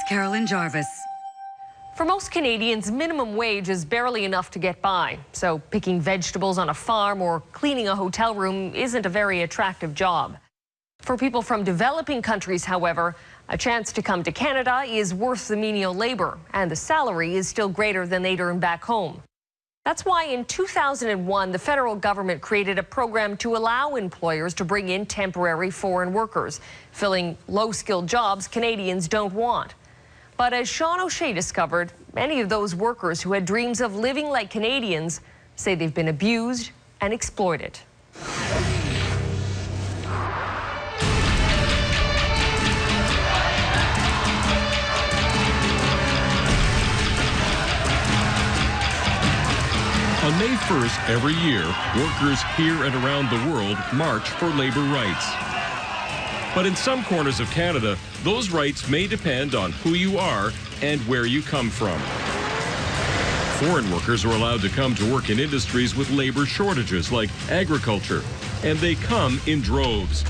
Carolyn Jarvis. For most Canadians, minimum wage is barely enough to get by. So picking vegetables on a farm or cleaning a hotel room isn't a very attractive job. For people from developing countries, however, a chance to come to Canada is worth the menial labor, and the salary is still greater than they'd earn back home. That's why in 2001, the federal government created a program to allow employers to bring in temporary foreign workers, filling low-skilled jobs Canadians don't want. But as Sean O'Shea discovered, many of those workers who had dreams of living like Canadians say they've been abused and exploited. On May 1st every year, workers here and around the world march for labor rights. But in some corners of Canada, those rights may depend on who you are and where you come from. Foreign workers are allowed to come to work in industries with labor shortages like agriculture, and they come in droves.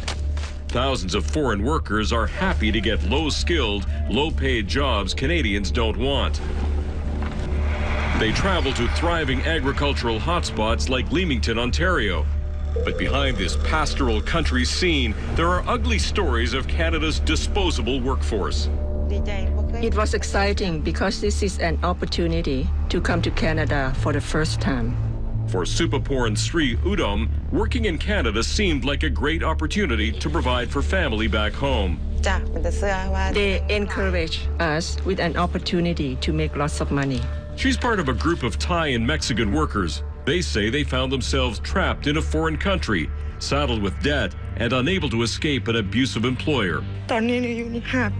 Thousands of foreign workers are happy to get low-skilled, low-paid jobs Canadians don't want. They travel to thriving agricultural hotspots like Leamington, Ontario. But behind this pastoral country scene, there are ugly stories of Canada's disposable workforce. It was exciting because this is an opportunity to come to Canada for the first time. For Supapor and Sri Udom, working in Canada seemed like a great opportunity to provide for family back home. They encourage us with an opportunity to make lots of money. She's part of a group of Thai and Mexican workers. They say they found themselves trapped in a foreign country, saddled with debt, and unable to escape an abusive employer. I've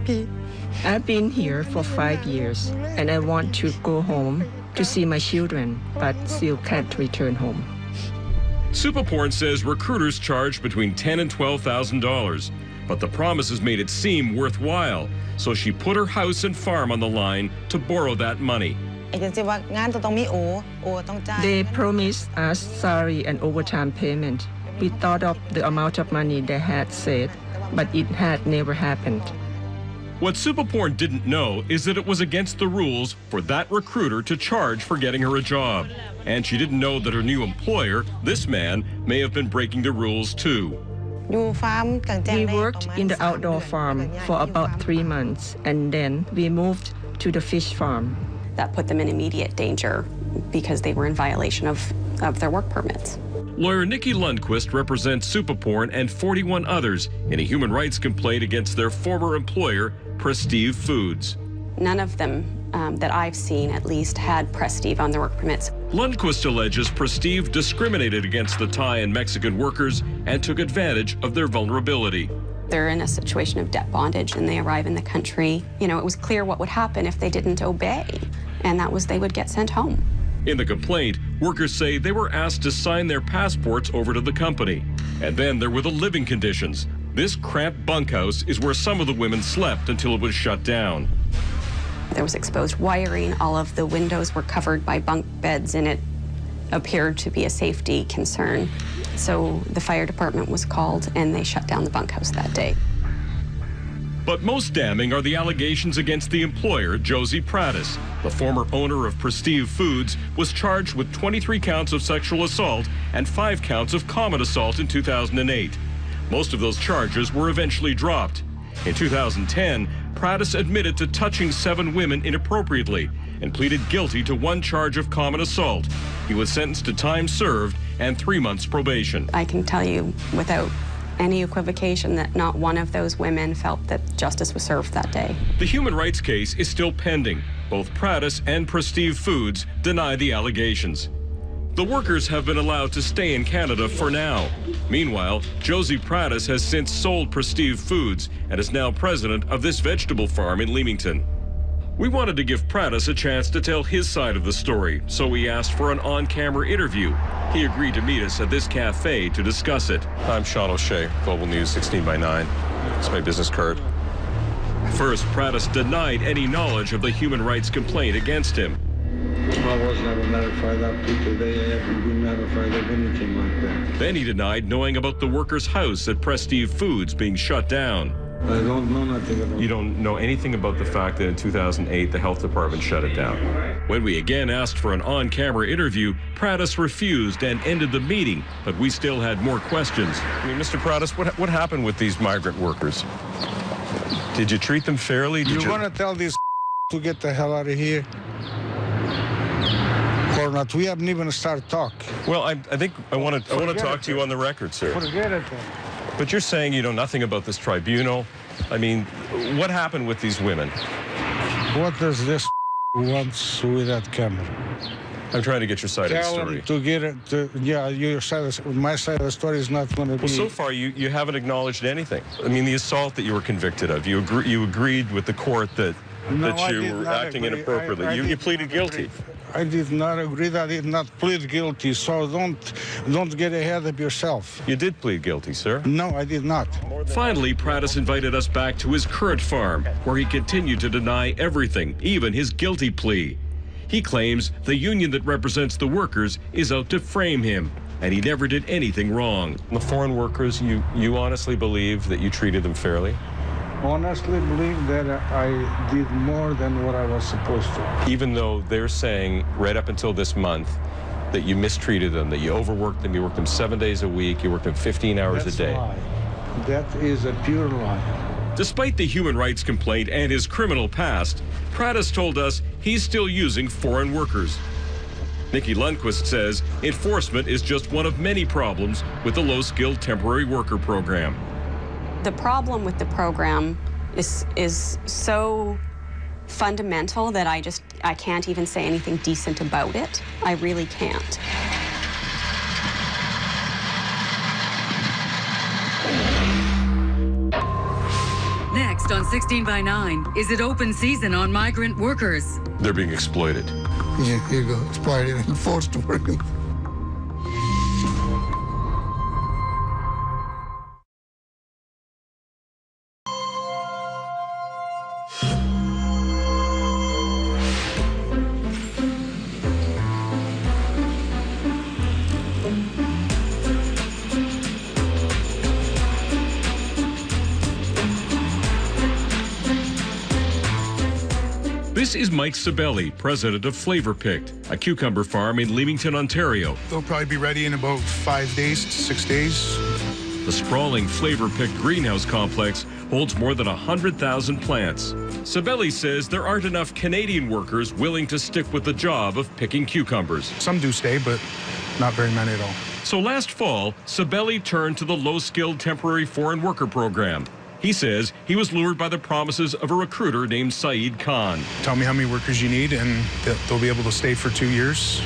been here for 5 years, and I want to go home to see my children, but still can't return home. Supaporn says recruiters charge between $10,000 and $12,000, but the promises made it seem worthwhile, so she put her house and farm on the line to borrow that money. They promised us salary and overtime payment. We thought of the amount of money they had said, but it had never happened. What Supaporn didn't know is that it was against the rules for that recruiter to charge for getting her a job. And she didn't know that her new employer, this man, may have been breaking the rules too. We worked in the outdoor farm for about 3 months, and then we moved to the fish farm. That put them in immediate danger because they were in violation of their work permits. Lawyer Nikki Lundquist represents Supaporn and 41 others in a human rights complaint against their former employer, Prestige Foods. None of them that I've seen, at least, had Prestige on their work permits. Lundquist alleges Prestige discriminated against the Thai and Mexican workers and took advantage of their vulnerability. They're in a situation of debt bondage and they arrive in the country. You know, it was clear what would happen if they didn't obey, and that was they would get sent home. In the complaint, workers say they were asked to sign their passports over to the company. And then there were the living conditions. This cramped bunkhouse is where some of the women slept until it was shut down. There was exposed wiring, all of the windows were covered by bunk beds, and it appeared to be a safety concern. So the fire department was called and they shut down the bunkhouse that day. But most damning are the allegations against the employer, Josie Prattis. The former owner of Prestige Foods was charged with 23 counts of sexual assault and 5 counts of common assault in 2008. Most of those charges were eventually dropped. In 2010, Prattis admitted to touching 7 women inappropriately and pleaded guilty to 1 charge of common assault. He was sentenced to time served and 3 months probation. I can tell you without any equivocation that not one of those women felt that justice was served that day. The human rights case is still pending. Both Prattis and Prestige Foods deny the allegations. The workers have been allowed to stay in Canada for now. Meanwhile, Josie Prattis has since sold Prestige Foods and is now president of this vegetable farm in Leamington. We wanted to give Prattis a chance to tell his side of the story, so we asked for an on-camera interview. He agreed to meet us at this cafe to discuss it. I'm Sean O'Shea, Global News 16/9. It's my business card. First, Prattis denied any knowledge of the human rights complaint against him. I was never notified of people. They haven't been notified of anything like that. Then he denied knowing about the workers' house at Prestige Foods being shut down. I don't know nothing about it. You don't know anything about the fact that in 2008 the health department shut it down. When we again asked for an on-camera interview, Prattis refused and ended the meeting, but we still had more questions. I mean, Mr. Prattis, what happened with these migrant workers? Did you treat them fairly? You want to tell this to get the hell out of here? Or not? We haven't even started talk. Well, I think I want to talk to you on the record, sir. Forget it then. But you're saying you know nothing about this tribunal. I mean, what happened with these women? What does this wants with that camera? I'm trying to get your side of the Tell story. him to get it. Your side. My side of the story is not going to be. Well, so far you haven't acknowledged anything. I mean, the assault that you were convicted of, you agreed with the court that you were acting inappropriately. You pleaded guilty. I did not agree. I did not plead guilty. So don't get ahead of yourself. You did plead guilty, sir. No, I did not. Finally, Prattis invited us back to his current farm, where he continued to deny everything, even his guilty plea. He claims the union that represents the workers is out to frame him, and he never did anything wrong. The foreign workers, you honestly believe that you treated them fairly? Honestly believe that I did more than what I was supposed to. Even though they're saying right up until this month that you mistreated them, that you overworked them, you worked them 7 days a week, you worked them 15 hours a day. Lie. That is a pure lie. Despite the human rights complaint and his criminal past, Prattis told us he's still using foreign workers. Nikki Lundquist says enforcement is just one of many problems with the low-skilled temporary worker program. The problem with the program is so fundamental that I can't even say anything decent about it. I really can't. Next on 16 by 9, is it open season on migrant workers? They're being exploited. Yeah, here you go. Exploited and forced to work. This is Mike Sabelli, president of Flavor Picked, a cucumber farm in Leamington, Ontario. They'll probably be ready in about 5 days to 6 days. The sprawling Flavor Picked greenhouse complex holds more than 100,000 plants. Sabelli says there aren't enough Canadian workers willing to stick with the job of picking cucumbers. Some do stay, but not very many at all. So last fall, Sabelli turned to the low-skilled temporary foreign worker program. He says he was lured by the promises of a recruiter named Saeed Khan. Tell me how many workers you need, and they'll be able to stay for 2 years.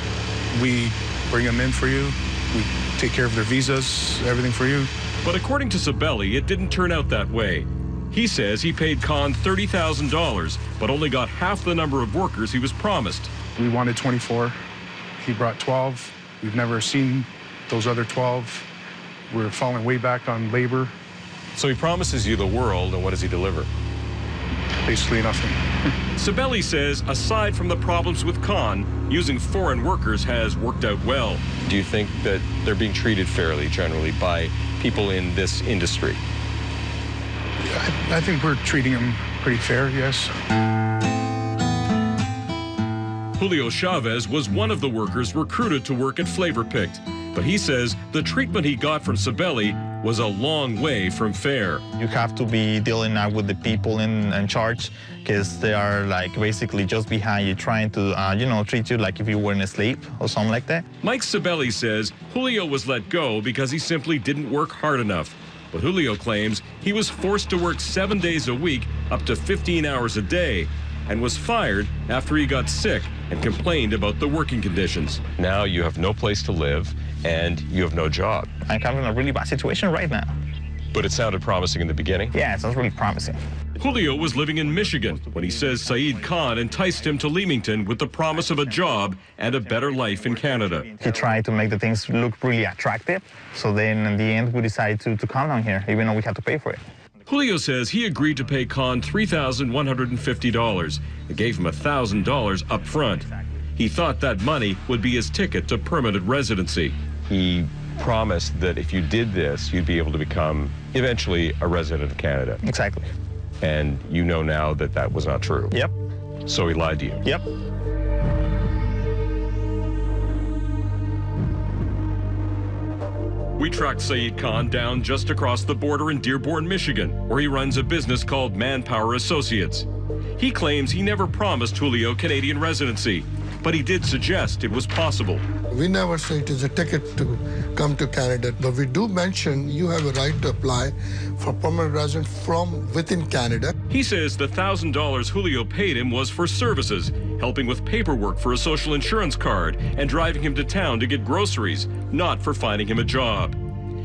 We bring them in for you. We take care of their visas, everything for you. But according to Sabelli, it didn't turn out that way. He says he paid Khan $30,000, but only got half the number of workers he was promised. We wanted 24. He brought 12. We've never seen those other 12. We're falling way back on labor. So he promises you the world, and what does he deliver? Basically nothing. Sabelli says, aside from the problems with Khan, using foreign workers has worked out well. Do you think that they're being treated fairly, generally, by people in this industry? I think we're treating them pretty fair, yes. Julio Chavez was one of the workers recruited to work at Flavor Picked, but he says the treatment he got from Sabelli was a long way from fair. You have to be dealing now with the people in charge, because they are like basically just behind you, trying to, treat you like if you were asleep or something like that. Mike Sabelli says Julio was let go because he simply didn't work hard enough. But Julio claims he was forced to work 7 days a week, up to 15 hours a day, and was fired after he got sick and complained about the working conditions. Now you have no place to live and you have no job. I'm kind of in a really bad situation right now. But it sounded promising in the beginning. Yeah, it sounds really promising. Julio was living in Michigan when he says Saeed Khan enticed him to Leamington with the promise of a job and a better life in Canada. He tried to make the things look really attractive, so then in the end we decided to come down here, even though we had to pay for it. Julio says he agreed to pay Khan $3,150 and gave him $1,000 up front. He thought that money would be his ticket to permanent residency. He promised that if you did this, you'd be able to become eventually a resident of Canada. Exactly. And you know now that that was not true. Yep. So he lied to you. Yep. We tracked Saeed Khan down just across the border in Dearborn, Michigan, where he runs a business called Manpower Associates. He claims he never promised Julio Canadian residency, but he did suggest it was possible. We never say it is a ticket to come to Canada, but we do mention you have a right to apply for permanent residence from within Canada. He says the $1,000 Julio paid him was for services, helping with paperwork for a social insurance card and driving him to town to get groceries, not for finding him a job.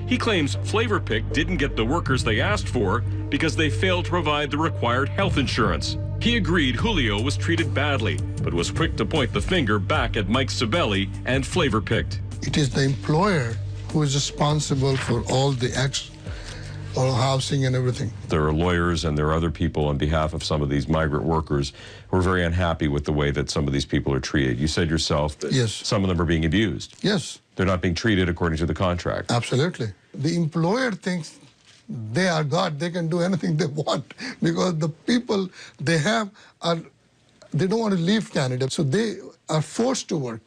He claims Flavor Pick didn't get the workers they asked for because they failed to provide the required health insurance. He agreed Julio was treated badly, but was quick to point the finger back at Mike Sabelli and Flavor Picked. It is the employer who is responsible for all the all housing and everything. There are lawyers and there are other people on behalf of some of these migrant workers who are very unhappy with the way that some of these people are treated. You said yourself that yes. Some of them are being abused. Yes. They're not being treated according to the contract. Absolutely. The employer thinks they are God, they can do anything they want because the people they have they don't want to leave Canada, so they are forced to work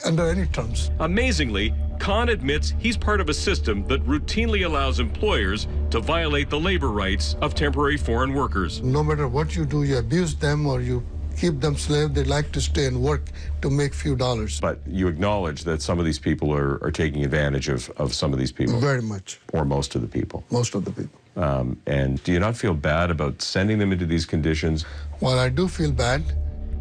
under any terms. Amazingly, Khan admits he's part of a system that routinely allows employers to violate the labor rights of temporary foreign workers. No matter what you do, you abuse them or you keep them slaves, they like to stay and work to make few dollars. But you acknowledge that some of these people are taking advantage of some of these people? Very much. Or most of the people? Most of the people. And do you not feel bad about sending them into these conditions? Well, I do feel bad.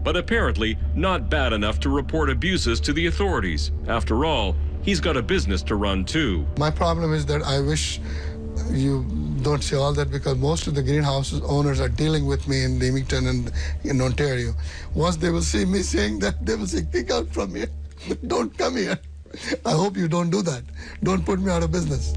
But apparently not bad enough to report abuses to the authorities. After all, he's got a business to run too. My problem is that I wish you don't say all that because most of the greenhouses owners are dealing with me in Leamington and in Ontario. Once they will see me saying that, they will say, kick out from here. Don't come here. I hope you don't do that. Don't put me out of business.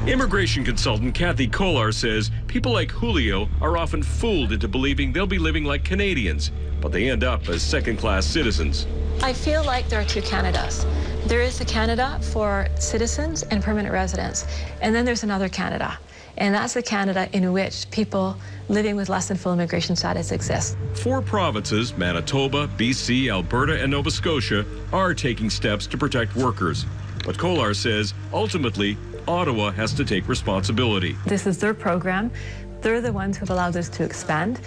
Immigration consultant Kathy Kolar says people like Julio are often fooled into believing they'll be living like Canadians, but they end up as second-class citizens. I feel like there are two Canadas. There is the Canada for citizens and permanent residents, and then there's another Canada, and that's the Canada in which people living with less than full immigration status exist. 4 provinces, Manitoba, BC, Alberta, and Nova Scotia, are taking steps to protect workers. But Kolar says, ultimately, Ottawa has to take responsibility. This is their program. They're the ones who have allowed this to expand.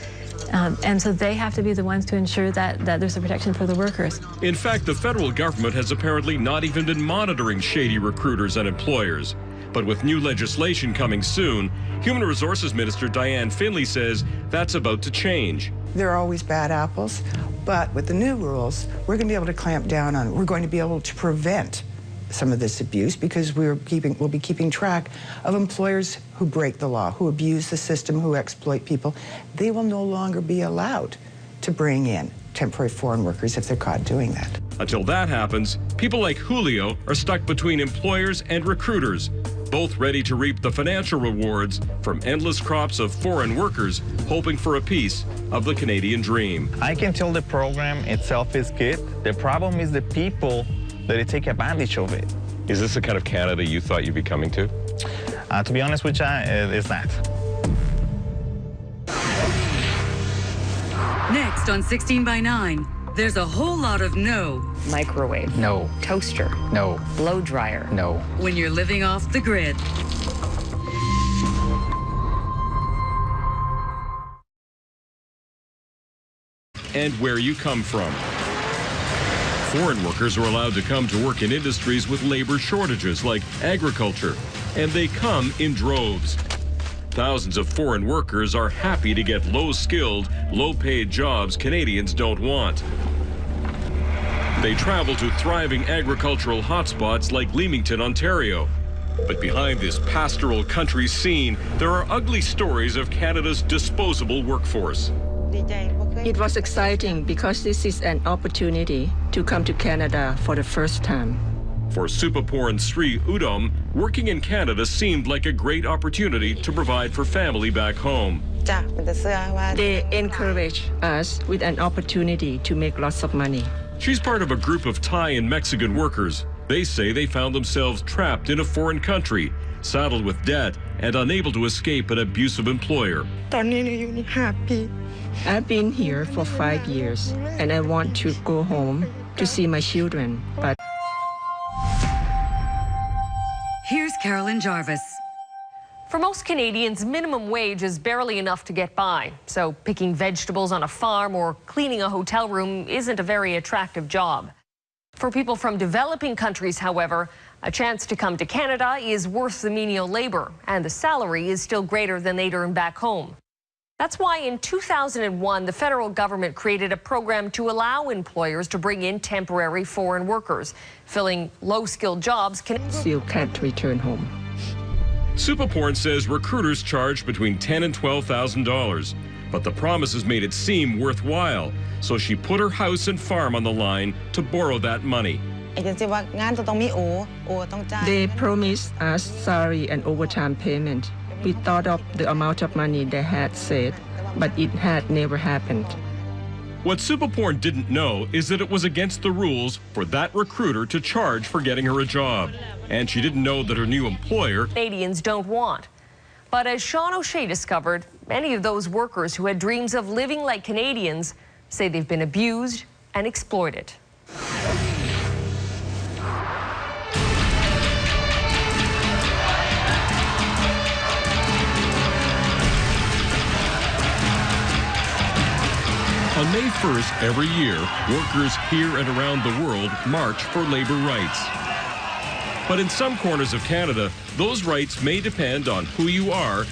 And so they have to be the ones to ensure that there's a protection for the workers. In fact, the federal government has apparently not even been monitoring shady recruiters and employers. But with new legislation coming soon, Human Resources Minister Diane Finley says that's about to change. There are always bad apples, but with the new rules, we're going to be able to clamp down on it. We're going to be able to prevent some of this abuse because we'll be keeping track of employers who break the law, who abuse the system, who exploit people. They will no longer be allowed to bring in temporary foreign workers if they're caught doing that. Until that happens, people like Julio are stuck between employers and recruiters, both ready to reap the financial rewards from endless crops of foreign workers hoping for a piece of the Canadian dream. I can tell the program itself is good. The problem is the people that take advantage of it. Is this the kind of Canada you thought you'd be coming to? To be honest with you, it's not. Next on 16 by 9, there's a whole lot of no. Microwave. No. Toaster. No. Blow dryer. No. When you're living off the grid. And where you come from. Foreign workers are allowed to come to work in industries with labor shortages like agriculture, and they come in droves. Thousands of foreign workers are happy to get low-skilled, low-paid jobs Canadians don't want. They travel to thriving agricultural hotspots like Leamington, Ontario. But behind this pastoral country scene, there are ugly stories of Canada's disposable workforce. It was exciting because this is an opportunity to come to Canada for the first time. For Supapor Sri Udom, working in Canada seemed like a great opportunity to provide for family back home. They encourage us with an opportunity to make lots of money. She's part of a group of Thai and Mexican workers. They say they found themselves trapped in a foreign country, saddled with debt and unable to escape an abusive employer. I've been here for 5 years, and I want to go home to see my children, but... Here's Carolyn Jarvis. For most Canadians, minimum wage is barely enough to get by. So picking vegetables on a farm or cleaning a hotel room isn't a very attractive job. For people from developing countries, however, a chance to come to Canada is worth the menial labor, and the salary is still greater than they'd earn back home. That's why in 2001, the federal government created a program to allow employers to bring in temporary foreign workers, filling low-skilled jobs. Still can't return home. Supaporn says recruiters charge between $10,000 and $12,000, but the promises made it seem worthwhile, so she put her house and farm on the line to borrow that money. They promised us salary and overtime payment. We thought of the amount of money they had said, but it had never happened. What Supaporn didn't know is that it was against the rules for that recruiter to charge for getting her a job. And she didn't know that her new employer... Canadians don't want. But as Sean O'Shea discovered, many of those workers who had dreams of living like Canadians say they've been abused and exploited. On May 1st every year, workers here and around the world march for labor rights. But in some corners of Canada, those rights may depend on who you are